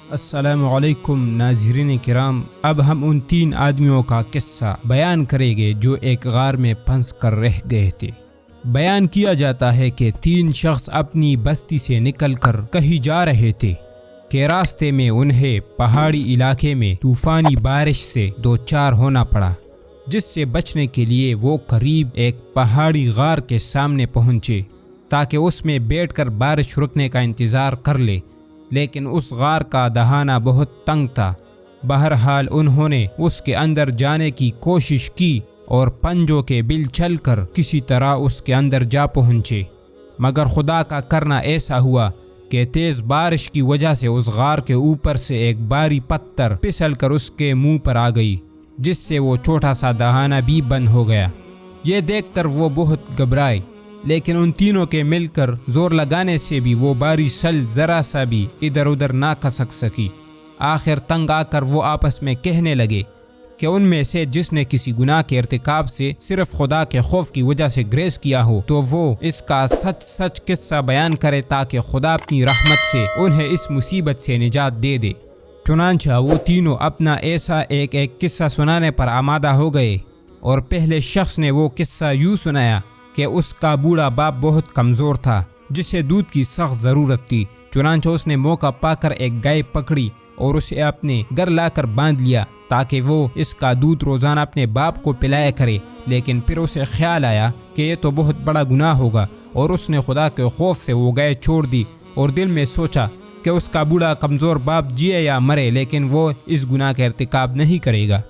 السلام علیکم ناظرین کرام، اب ہم ان 3 آدمیوں کا قصہ بیان کریں گے جو ایک غار میں پھنس کر رہ گئے تھے۔ بیان کیا جاتا ہے کہ 3 شخص اپنی بستی سے نکل کر کہیں جا رہے تھے کہ راستے میں انہیں پہاڑی علاقے میں طوفانی بارش سے دوچار ہونا پڑا، جس سے بچنے کے لیے وہ قریب ایک پہاڑی غار کے سامنے پہنچے تاکہ اس میں بیٹھ کر بارش رکنے کا انتظار کر لے، لیکن اس غار کا دہانہ بہت تنگ تھا۔ بہرحال انہوں نے اس کے اندر جانے کی کوشش کی اور پنجوں کے بل چل کر کسی طرح اس کے اندر جا پہنچے، مگر خدا کا کرنا ایسا ہوا کہ تیز بارش کی وجہ سے اس غار کے اوپر سے ایک بھاری پتھر پھسل کر اس کے منہ پر آ گئی، جس سے وہ چھوٹا سا دہانہ بھی بند ہو گیا۔ یہ دیکھ کر وہ بہت گھبرائے، لیکن ان تینوں کے مل کر زور لگانے سے بھی وہ باری سل ذرا سا بھی ادھر ادھر نہ کھسک سکی۔ آخر تنگ آ کر وہ آپس میں کہنے لگے کہ ان میں سے جس نے کسی گناہ کے ارتکاب سے صرف خدا کے خوف کی وجہ سے گریز کیا ہو تو وہ اس کا سچ سچ قصہ بیان کرے تاکہ خدا اپنی رحمت سے انہیں اس مصیبت سے نجات دے دے۔ چنانچہ وہ تینوں اپنا ایسا ایک قصہ سنانے پر آمادہ ہو گئے، اور پہلے شخص نے وہ قصہ یوں سنایا کہ اس کا بوڑھا باپ بہت کمزور تھا جسے دودھ کی سخت ضرورت تھی۔ چنانچہ اس نے موقع پا کر ایک گائے پکڑی اور اسے اپنے گھر لا کر باندھ لیا تاکہ وہ اس کا دودھ روزانہ اپنے باپ کو پلایا کرے، لیکن پھر اسے خیال آیا کہ یہ تو بہت بڑا گناہ ہوگا، اور اس نے خدا کے خوف سے وہ گائے چھوڑ دی اور دل میں سوچا کہ اس کا بوڑھا کمزور باپ جیے یا مرے لیکن وہ اس گناہ کا ارتکاب نہیں کرے گا۔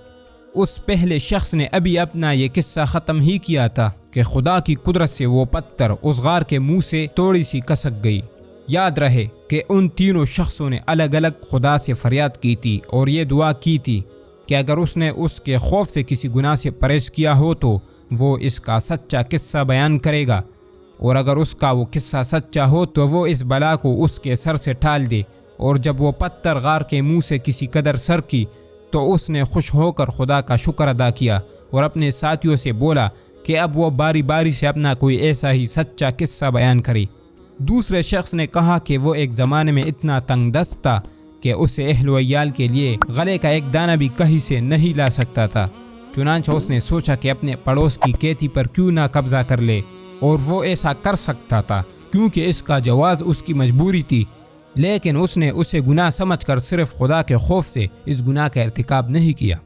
اس پہلے شخص نے ابھی اپنا یہ قصہ ختم ہی کیا تھا کہ خدا کی قدرت سے وہ پتھر اس غار کے منہ سے تھوڑی سی کسک گئی۔ یاد رہے کہ ان تینوں شخصوں نے الگ الگ خدا سے فریاد کی تھی اور یہ دعا کی تھی کہ اگر اس نے اس کے خوف سے کسی گناہ سے پرہیز کیا ہو تو وہ اس کا سچا قصہ بیان کرے گا، اور اگر اس کا وہ قصہ سچا ہو تو وہ اس بلا کو اس کے سر سے ٹال دے۔ اور جب وہ پتھر غار کے منہ سے کسی قدر سر کی تو اس نے خوش ہو کر خدا کا شکر ادا کیا اور اپنے ساتھیوں سے بولا کہ اب وہ باری باری سے اپنا کوئی ایسا ہی سچا قصہ بیان کرے۔ دوسرے شخص نے کہا کہ وہ ایک زمانے میں اتنا تنگ دست تھا کہ اسے اہل و عیال کے لیے غلے کا ایک دانہ بھی کہیں سے نہیں لا سکتا تھا۔ چنانچہ اس نے سوچا کہ اپنے پڑوس کی کھیتی پر کیوں نہ قبضہ کر لے، اور وہ ایسا کر سکتا تھا کیونکہ اس کا جواز اس کی مجبوری تھی، لیکن اس نے اسے گناہ سمجھ کر صرف خدا کے خوف سے اس گناہ کا ارتکاب نہیں کیا۔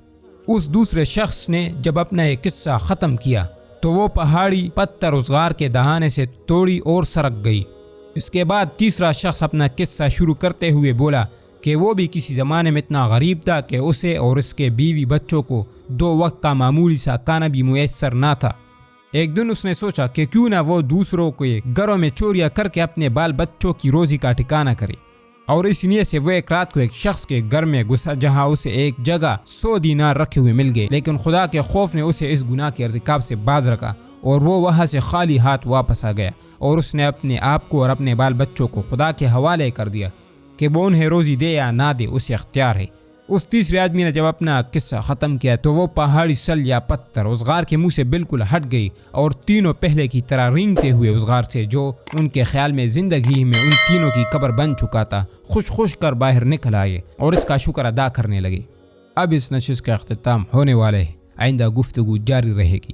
اس دوسرے شخص نے جب اپنا یہ قصہ ختم کیا تو وہ پہاڑی پتھر اس غار کے دہانے سے توڑی اور سرک گئی۔ اس کے بعد تیسرا شخص اپنا قصہ شروع کرتے ہوئے بولا کہ وہ بھی کسی زمانے میں اتنا غریب تھا کہ اسے اور اس کے بیوی بچوں کو 2 وقت کا معمولی سا کھانا بھی میسر نہ تھا۔ ایک دن اس نے سوچا کہ کیوں نہ وہ دوسروں کے گھروں میں چوریاں کر کے اپنے بال بچوں کی روزی کا ٹھکانہ کرے، اور اس نیت سے وہ ایک رات کو ایک شخص کے گھر میں گھسا جہاں اسے ایک جگہ 100 دینار رکھے ہوئے مل گئے، لیکن خدا کے خوف نے اسے اس گناہ کے ارتکاب سے باز رکھا اور وہ وہاں سے خالی ہاتھ واپس آ گیا، اور اس نے اپنے آپ کو اور اپنے بال بچوں کو خدا کے حوالے کر دیا کہ وہ انہیں روزی دے یا نہ دے اسے اختیار ہے۔ اس تیسرے آدمی نے جب اپنا قصہ ختم کیا تو وہ پہاڑی سل یا پتھر اس غار کے منہ سے بالکل ہٹ گئی، اور تینوں پہلے کی طرح رینگتے ہوئے اس غار سے، جو ان کے خیال میں زندگی میں ان تینوں کی قبر بن چکا تھا، خوش کر باہر نکل آئے اور اس کا شکر ادا کرنے لگے۔ اب اس نشست کا اختتام ہونے والا ہے، آئندہ گفتگو جاری رہے گی۔